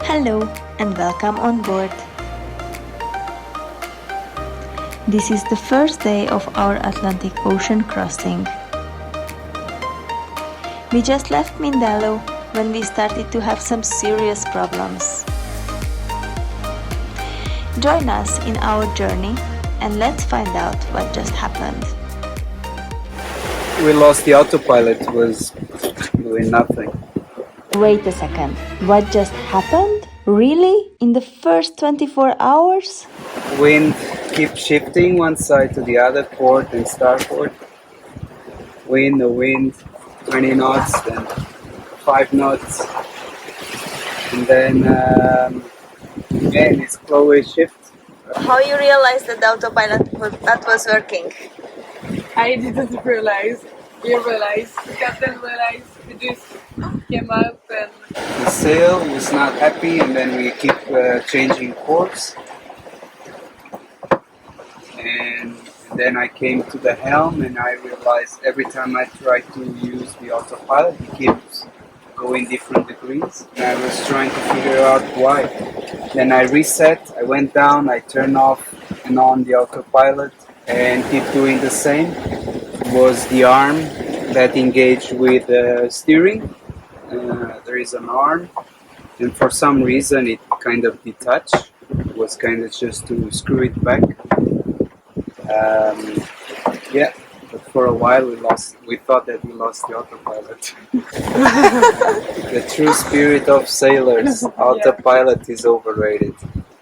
Hello and welcome on board. This is the first day of our Atlantic Ocean crossing. We just left Mindelo when we started to have some serious problems. Join us in our journey and let's find out what just happened. We lost the autopilot, it was doing nothing. Wait a second, what just happened? Really? In the first 24 hours? Wind keeps shifting one side to the other, port and starboard. The wind, 20 knots, then 5 knots. And then again, it's always shift. How you realized that the autopilot was working? I didn't realize. You realized. Captain realized. We just came up and The sail was not happy, and then we keep changing course. And then I came to the helm, and I realized every time I try to use the autopilot, it keeps going different degrees. And I was trying to figure out why. Then I reset, I went down, I turned off and on the autopilot and keep doing the same. It was the arm that engaged with the steering. There is an arm, and for some reason it kind of detached. It was kind of just to screw it back. Yeah, but for a while we thought that we lost the autopilot. The true spirit of sailors, autopilot is overrated.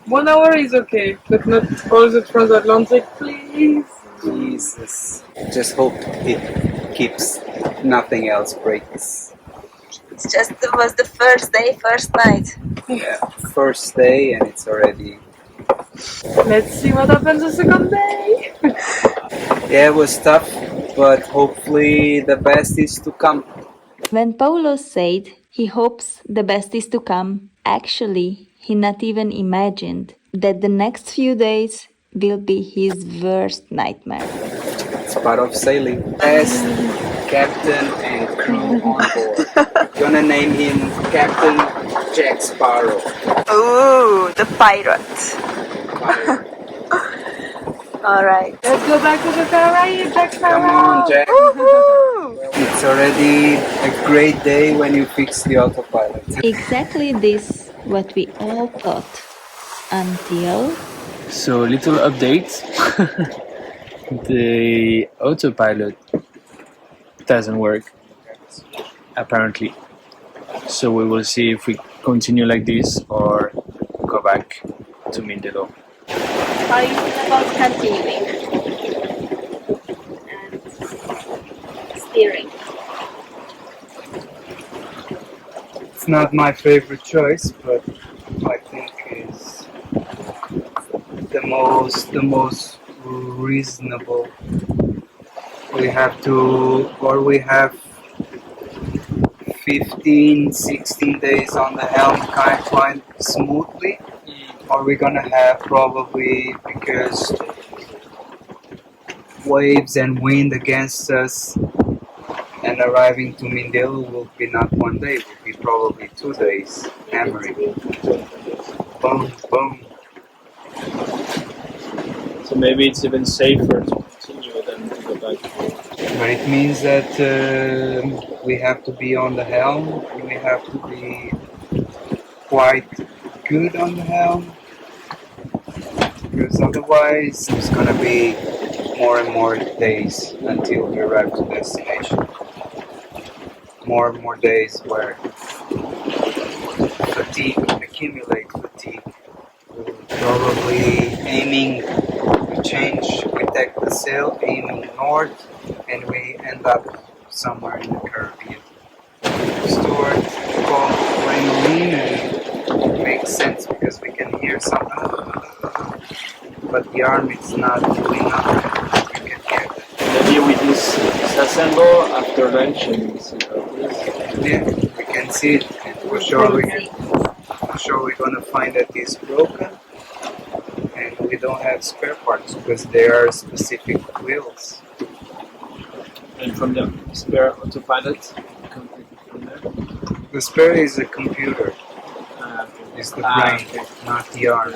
1 hour is okay, but not all the transatlantic, please. Jesus, just hope it keeps, nothing else breaks. It was the first day, first night. Yeah, first day and it's already. Let's see what happens the second day. Yeah, it was tough, but hopefully the best is to come. When Paulo said he hopes the best is to come, actually, he not even imagined that the next few days will be his worst nightmare. It's part of sailing. Best captain and crew on board. Gonna name him Captain Jack Sparrow. Ooh, the pirate. All right. Let's go back to the ferry, Jack Sparrow. Come on, Jack. Woohoo! It's already a great day when you fix the autopilot. Exactly this what we all thought until So, little update. The autopilot doesn't work, apparently. So we will see if we continue like this or go back to Mindelo. how you feel about continuing and steering. It's not my favorite choice, but I think is the most reasonable. We have 15, 16 days on the helm kind of flying smoothly, or we're gonna have probably, because waves and wind against us, and arriving to Mindelo will be not 1 day, will be probably 2 days hammering. Boom, boom. So maybe it's even safer to continue than to go back. But it means that we have to be on the helm, and we have to be quite good on the helm, because otherwise it's gonna be more and more days until we arrive to destination. More and more days where accumulate fatigue. We're probably aiming to change, we take the sail, aiming north, and we end up somewhere in the Caribbean. Steward called Rain, and it makes sense because we can hear something, but the arm is not doing nothing. We can hear that. Maybe we disassemble after lunch and see how it is. Yeah, we can see it, and for sure we're gonna find that it's broken, and we don't have spare parts because there are specific wheels. And from the spare autopilot, from there. The spare is a computer. It's the brain, not the arm.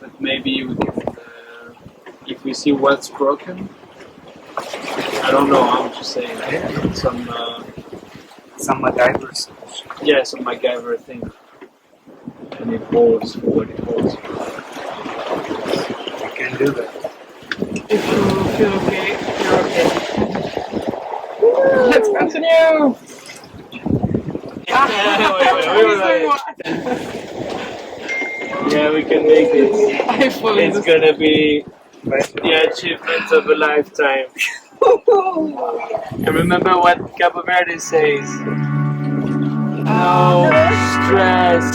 But maybe we can, if we see what's broken, I don't know, I'm just saying, some MacGyver solution. yeah, some MacGyver thing. And it holds what it holds. We can do that. If you feel okay, you're okay. Let's continue! Yeah, we can make it. It's gonna be the achievement of a lifetime. And remember what Cabo Verde says. No stress.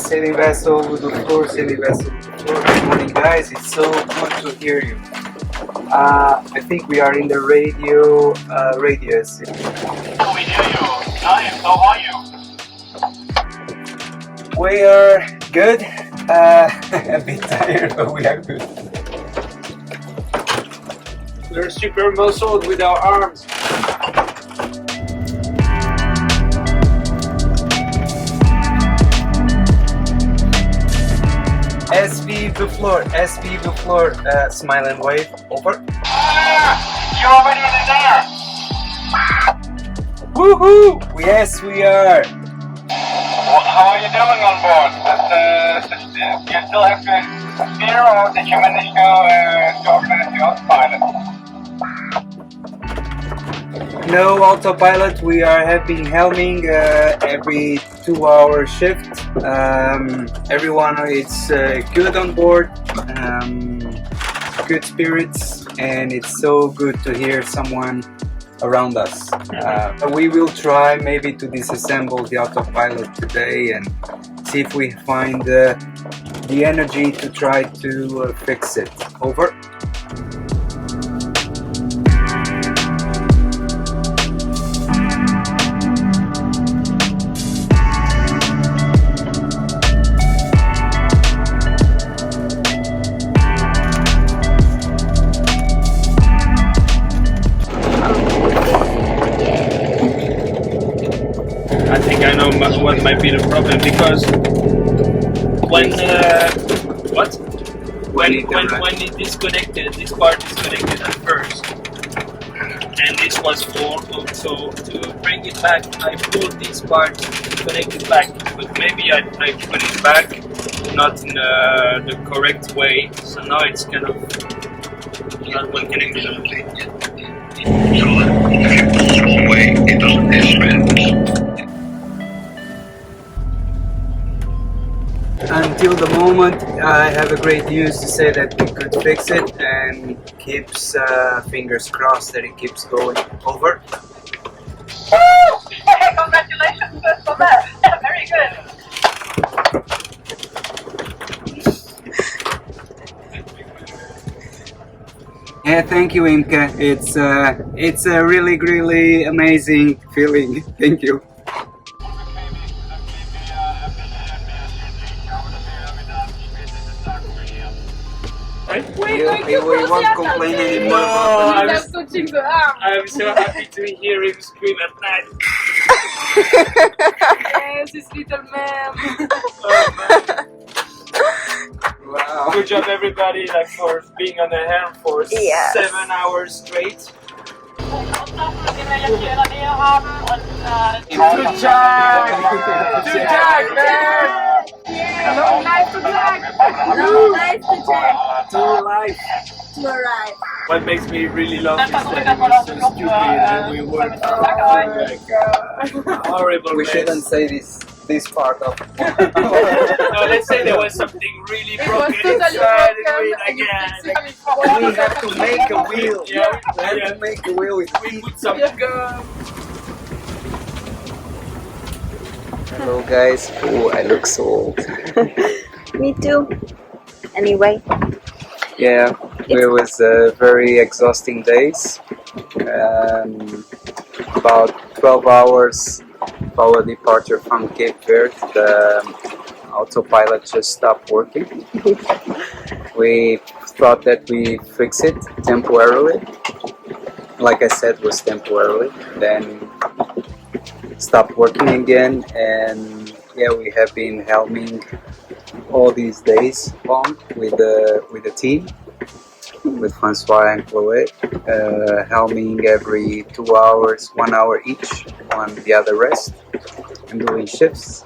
Sailing vessel with the floor, sailing vessel with the floor. Good morning, guys. It's so good to hear you. I think we are in the radio radius. We hear you. Hi, how are you? We are good. A bit tired, but we are good. We're super muscled with our arms. SV the floor, SV the floor, smile and wave, over. You already in there? Woohoo! Yes, we are. How are you doing on board? Do you still have to steer, or did you manage to organize the autopilot? No autopilot, we are having helming every 2-hour shift. Everyone is good on board, good spirits, and it's so good to hear someone around us. We will try maybe to disassemble the autopilot today and see if we find the energy to try to fix it. Over. I think I know what might be the problem, because when when it disconnected, this part disconnected at first, and this was full. So to bring it back, I pulled this part to connect it back, but maybe I put it back not in the correct way. So now it's kind of not well connected. Until the moment, I have a great news to say that we could fix it, and keeps fingers crossed that it keeps going. Over. Congratulations for that. Very good. Yeah, thank you, Imke. It's a really amazing feeling. Thank you. We won't complain anymore. He's touching the arm. I'm so happy to hear him scream at night. Yes, this little man. Wow. Good job, everybody, like for being on the helm for 7 hours straight. Good job. Good job, man. Long life to Jack. Long life to Jack. To life. To arrive. What makes me really laugh is that it was so stupid and we worked like horrible We mess. shouldn't say this. this part of. No, let's say there was something really It was broken totally inside broken and and you again. fix it with We have to make a wheel. Yeah, We have yeah. to make a wheel with We teeth. put some gum. Hello guys. Oh, I look so old. Me too. Anyway, Yeah, it was very exhausting days. About 12 hours of our departure from Cape Verde, the autopilot just stopped working. We thought that we fixed it temporarily. Like I said, it was temporarily. Then stopped working again, and yeah, we have been helming all these days long with the team, with Francois and Chloe, helming every 2 hours, 1 hour each, on the other rest, and doing shifts.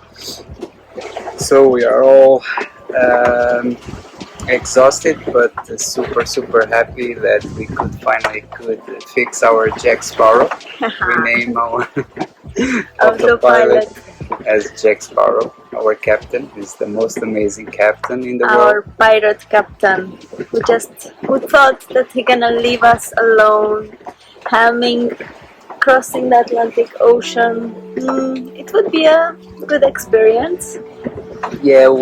So we are all exhausted, but super happy that we finally could fix our Jack Sparrow. We name our autopilot as Jack Sparrow. Our captain is the most amazing captain in the our world. pirate captain, who thought that he gonna leave us alone, helming, crossing the Atlantic Ocean. It would be a good experience. Yeah, it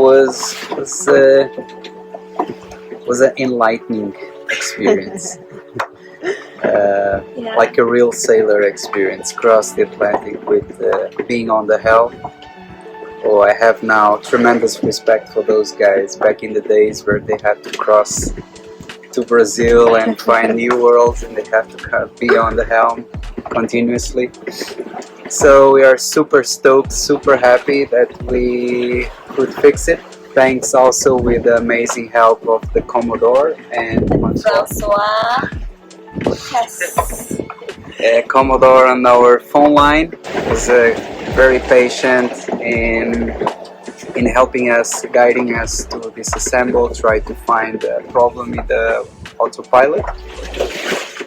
was an enlightening experience. Yeah. Like a real sailor experience, cross the Atlantic with being on the helm. Oh, I have now tremendous respect for those guys back in the days where they had to cross to Brazil and find new worlds, and they have to be on the helm continuously. So we are super stoked, super happy that we could fix it. Thanks also with the amazing help of the Commodore and Francois. Yes. Commodore on our phone line was very patient in helping us, guiding us to disassemble, try to find a problem with the autopilot,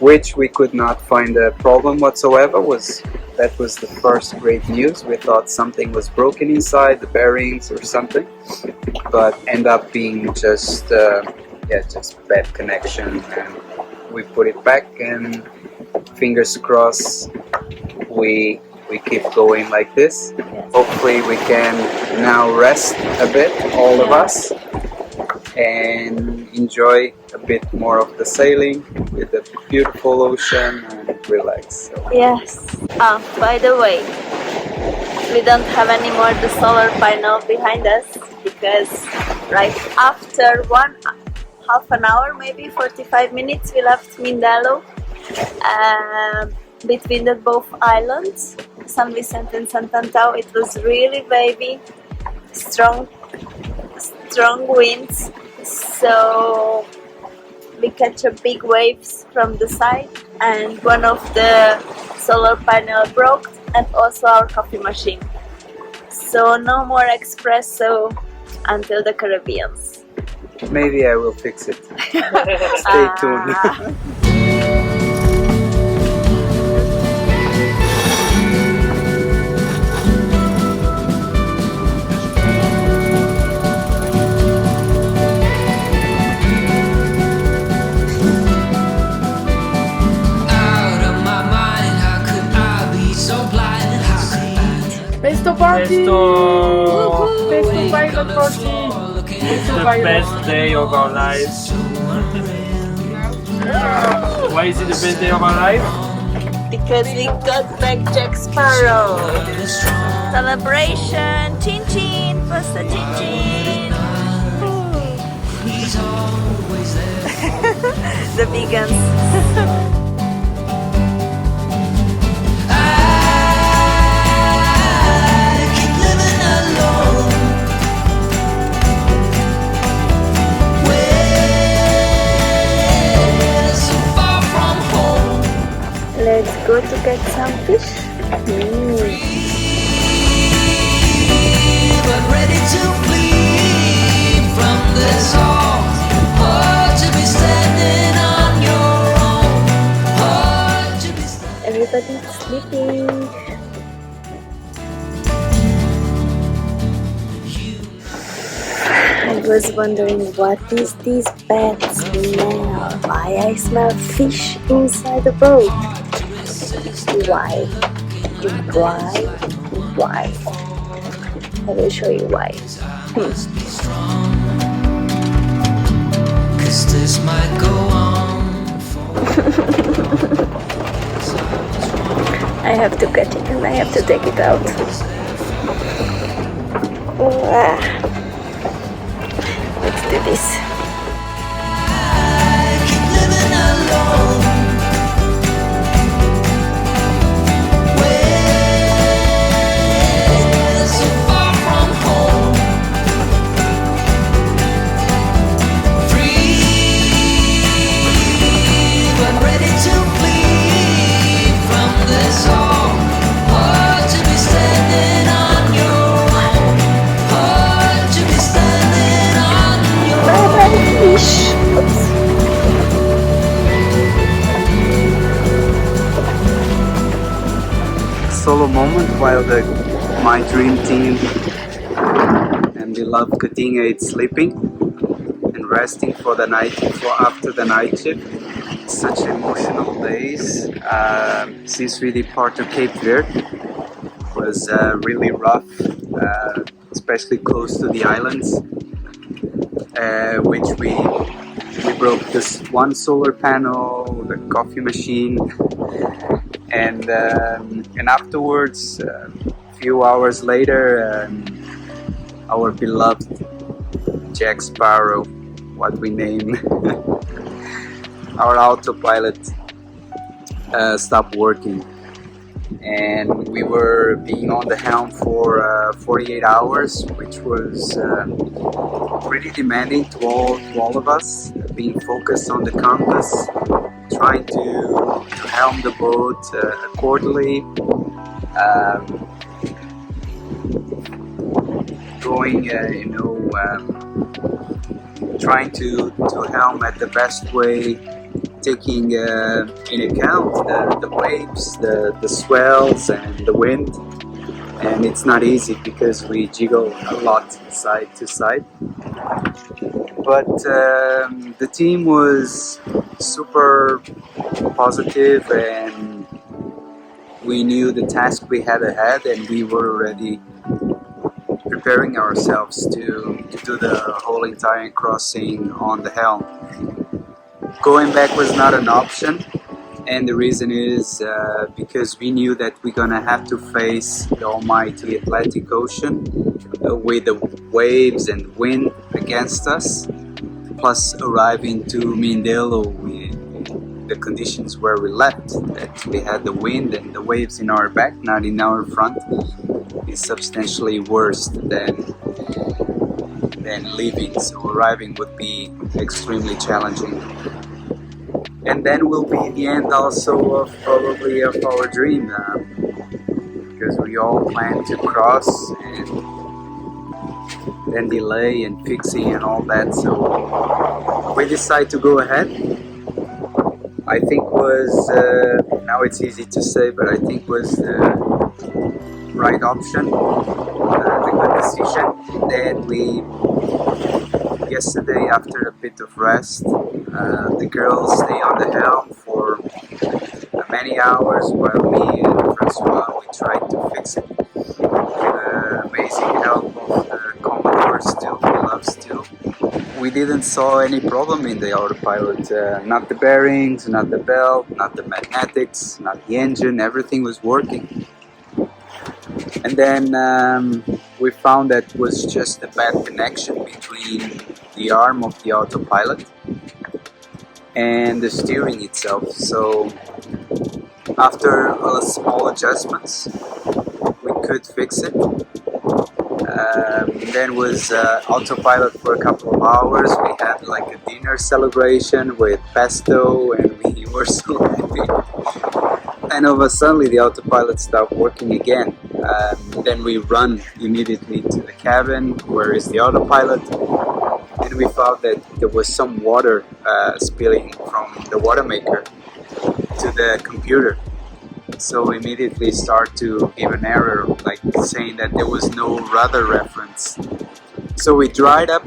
which we could not find a problem whatsoever. That was the first great news. We thought something was broken inside, the bearings or something, but end up being just bad connection, and we put it back, and fingers crossed we keep going like this. Yes. Hopefully we can now rest a bit, all of us, and enjoy a bit more of the sailing with the beautiful ocean and relax. So, Yes. By the way, we don't have any more the solar panel behind us because right after half an hour, maybe 45 minutes, we left Mindelo between the both islands, San Vicente and Santantao. It was really wavy, strong winds, so we catch a big waves from the side, and one of the solar panel broke, and also our coffee machine. So no more espresso until the Caribbeans. maybe I will fix it. Stay tuned. Pesto party! Pesto! Pesto pilot party! It's the best day of our lives. Why is it the best day of our lives? Because we got back Jack Sparrow. Celebration! Chin chin! Pasta chin chin! The vegans. Let's go to get some fish. Ready to flee from this all, or to be standing on your own, or to be standing. Everybody's sleeping. was wondering, what is this bad smell? Why I smell fish inside the boat? Why? Why? I will show you why. Cause this might go on. I have to cut it and I have to take it out. Let's do this. I keep living alone. Way so far from home. Free, but ready to bleed from this all. Hard to be standing on your own. Hard to be standing on your own. Bye bye fish. Oops. Solo moment while my dream team and beloved Katinga is sleeping and resting for the night, for after the night shift. Such emotional days. Since we departed Cape Verde was really rough, especially close to the islands, which we broke this one solar panel, the coffee machine, and afterwards, a few hours later, our beloved Jack Sparrow, what we name our autopilot, stopped working, and we were being on the helm for 48 hours, which was pretty demanding to all of us, being focused on the compass, trying to helm the boat accordingly, going, trying to helm at the best way, taking in account the waves, the swells, and the wind. And it's not easy because we jiggle a lot side to side. But the team was super positive, and we knew the task we had ahead, and we were already preparing ourselves to do the whole entire crossing on the helm. Going back was not an option, and the reason is because we knew that we're gonna have to face the almighty Atlantic Ocean with the waves and wind against us, plus arriving to Mindelo with the conditions where we left, that we had the wind and the waves in our back, not in our front, is substantially worse than leaving, so arriving would be extremely challenging. And then will be the end also of probably of our dream, because we all plan to cross and then delay and fixing and all that, so we decide to go ahead. I think was, now it's easy to say, but I think was the right option, the good decision. Then yesterday, after a bit of rest, the girls stay on the helm for many hours while me and Francois, we tried to fix it with the amazing help of the Commodore still, beloved still. We didn't saw any problem in the autopilot, not the bearings, not the belt, not the magnetics, not the engine, everything was working. And then we found that it was just a bad connection between the arm of the autopilot and the steering itself. So after small adjustments, we could fix it. Then was autopilot for a couple of hours. We had like a dinner celebration with pesto, and we were so happy. And all of a sudden the autopilot stopped working again. Then we run immediately to the cabin, where is the autopilot, and we found that there was some water spilling from the water maker to the computer. So immediately start to give an error, like saying that there was no rudder reference. So we dried up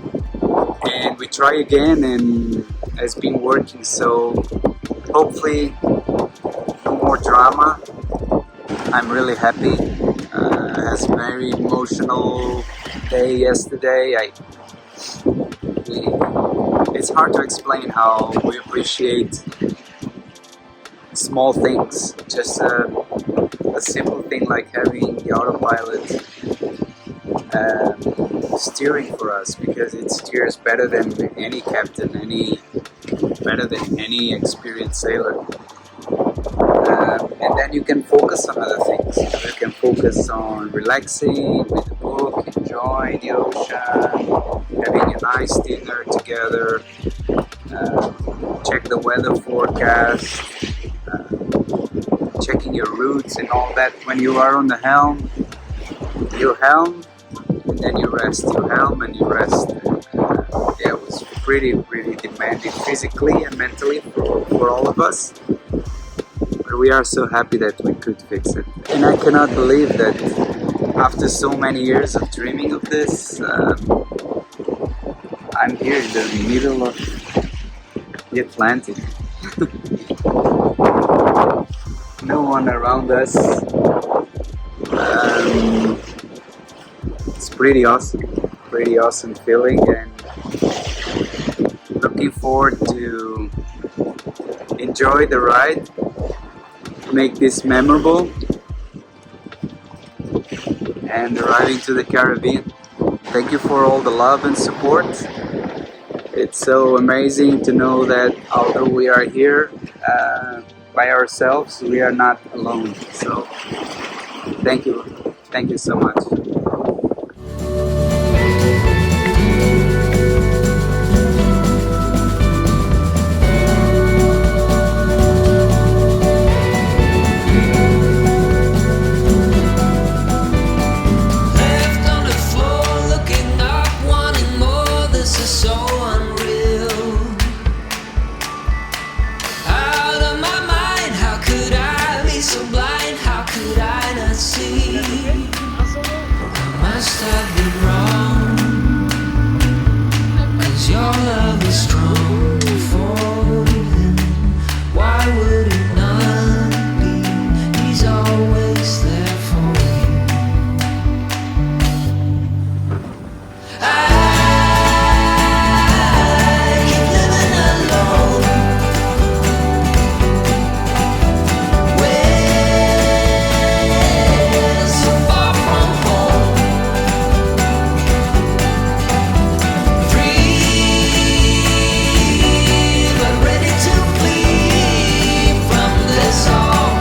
and we try again, and it's been working, so hopefully no more drama. I'm really happy. It was a very emotional day yesterday. It's hard to explain how we appreciate small things, just a simple thing like having the autopilot steering for us, because it steers better than any captain, better than any experienced sailor. And then you can focus on other things. You can focus on relaxing with a book, enjoying the ocean, having a nice dinner together, check the weather forecast, checking your routes and all that. When you are on the helm, you helm, and then you rest. You helm and you rest. Yeah, it was pretty demanding physically and mentally for all of us. But we are so happy that we could fix it. And I cannot believe that after so many years of dreaming of this, I'm here in the middle of the Atlantic. No one around us. It's pretty awesome feeling, and looking forward to enjoy the ride, make this memorable, and arriving to the Caribbean. Thank you for all the love and support. It's so amazing to know that although we are here by ourselves, we are not alone. So thank you so much. Left on the floor, looking up, wanting more. This is so unreal. Out of my mind, how could I be so blind? How could I not see? I must have been wrong, 'cause your love is strong for him. Why would it not be? He's always there for you. I keep living alone, way so far from home. Free, but ready to flee from this all.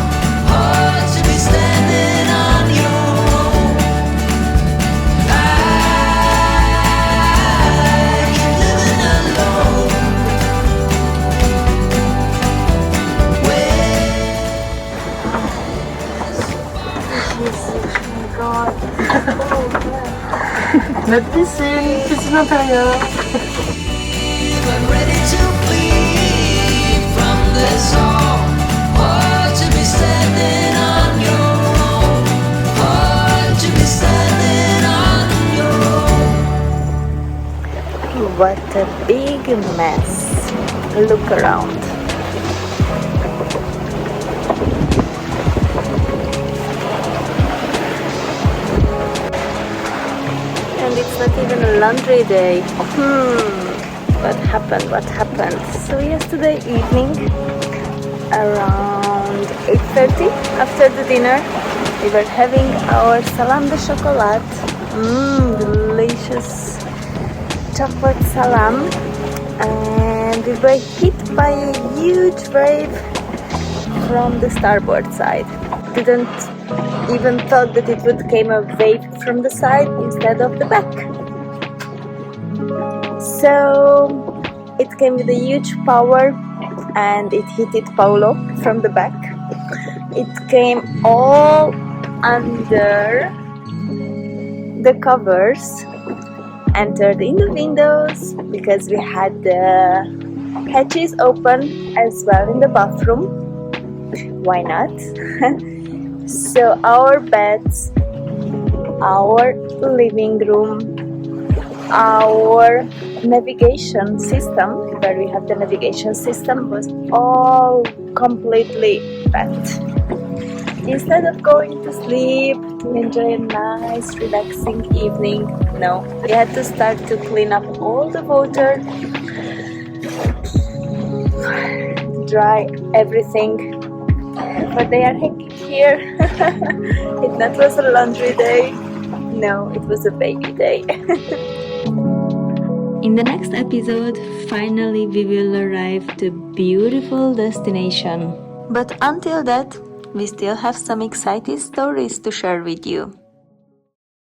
Hard to be standing on your own. I keep living alone. Notre piscine, piscine intérieure. But ready to flee from this all. Hard to be standing on your own. Hard to be standing on your own. What a big mess. Look around. And it's not even a laundry day. What happened? So yesterday evening, around 8:30, after the dinner, we were having our salam de chocolat. Delicious chocolate salam. And we were hit by a huge wave from the starboard side. Didn't even thought that it would came a wave from the side instead of the back. So it came with a huge power, and it hit Paulo from the back. It came all under the covers, entered in the windows because we had the hatches open as well in the bathroom. Why not? So our beds, our living room, our navigation system, where we have the navigation system, was all completely wet. Instead of going to sleep to enjoy a nice relaxing evening, no, we had to start to clean up all the water, dry everything, but they are hanging here. It was a laundry day, no, it was a baby day. In the next episode, finally we will arrive to beautiful destination. But until that, we still have some exciting stories to share with you.